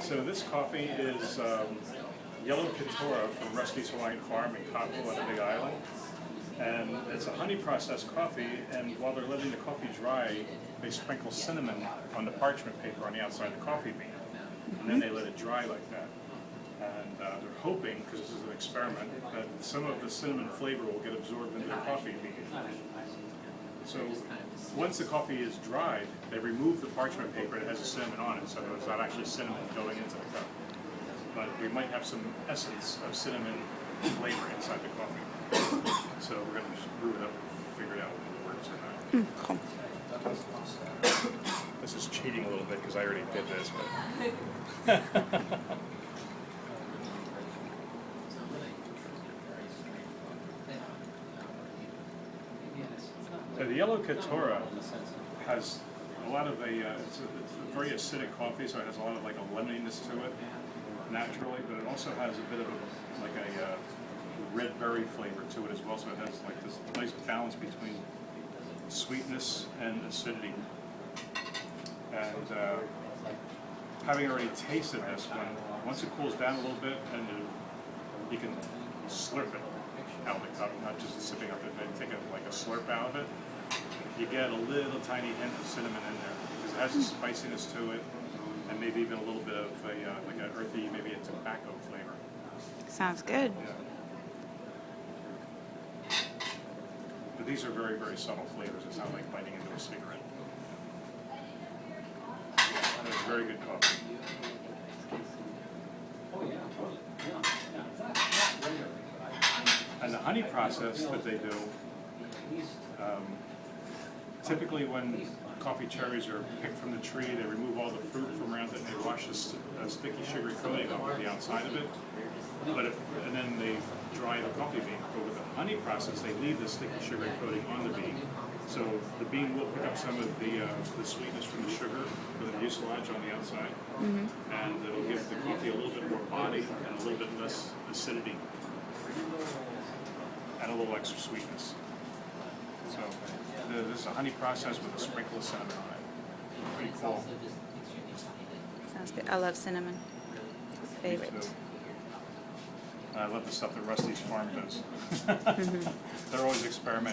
So this coffee is Yellow Katora from Rusty's Hawaiian Farm in Cottonwood on the Big Island. And it's a honey processed coffee, and while they're letting the coffee dry, they sprinkle cinnamon on the parchment paper on the outside of the coffee bean. And then they let it dry like that. And they're hoping, because this is an experiment, that some of the cinnamon flavor will get absorbed into the coffee bean. So once the coffee is dried, they remove the parchment paper that has the cinnamon on it, so there's not actually cinnamon going into the cup. But we might have some essence of cinnamon flavor inside the coffee. So we're going to just brew it up and figure it out if it works or not. Cool. This is cheating a little bit because I already did this, but... So the Yellow Katora has a lot of it's a very acidic coffee, so it has a lot of like a lemoniness to it naturally, but it also has a bit of a red berry flavor to it as well, so it has like this nice balance between sweetness and acidity. And having already tasted this one, once it cools down a little bit, and you can slurp it out of the cup, not just sipping up it, and take like a slurp out of it. You get a little tiny hint of cinnamon in there because it has a spiciness to it, and maybe even a little bit of like an earthy, maybe a tobacco flavor. Sounds good. Yeah. But these are very, very subtle flavors. It's not like biting into a cigarette. It's very good coffee. And the honey process that they do, typically when coffee cherries are picked from the tree, they remove all the fruit from around it and they wash a sticky sugary coating off the outside of it. And then they dry the coffee bean. But with the honey process, they leave the sticky sugary coating on the bean. So the bean will pick up some of the sweetness from the sugar with the mucilage on the outside. And it'll give the coffee a little bit more body and a little bit less acidity. And a little extra sweetness. So this is a honey process with a sprinkle of cinnamon on it. Pretty cool. Sounds good. I love cinnamon. Favorite. Me too. I love the stuff that Rusty's Farm does. They're always experimenting.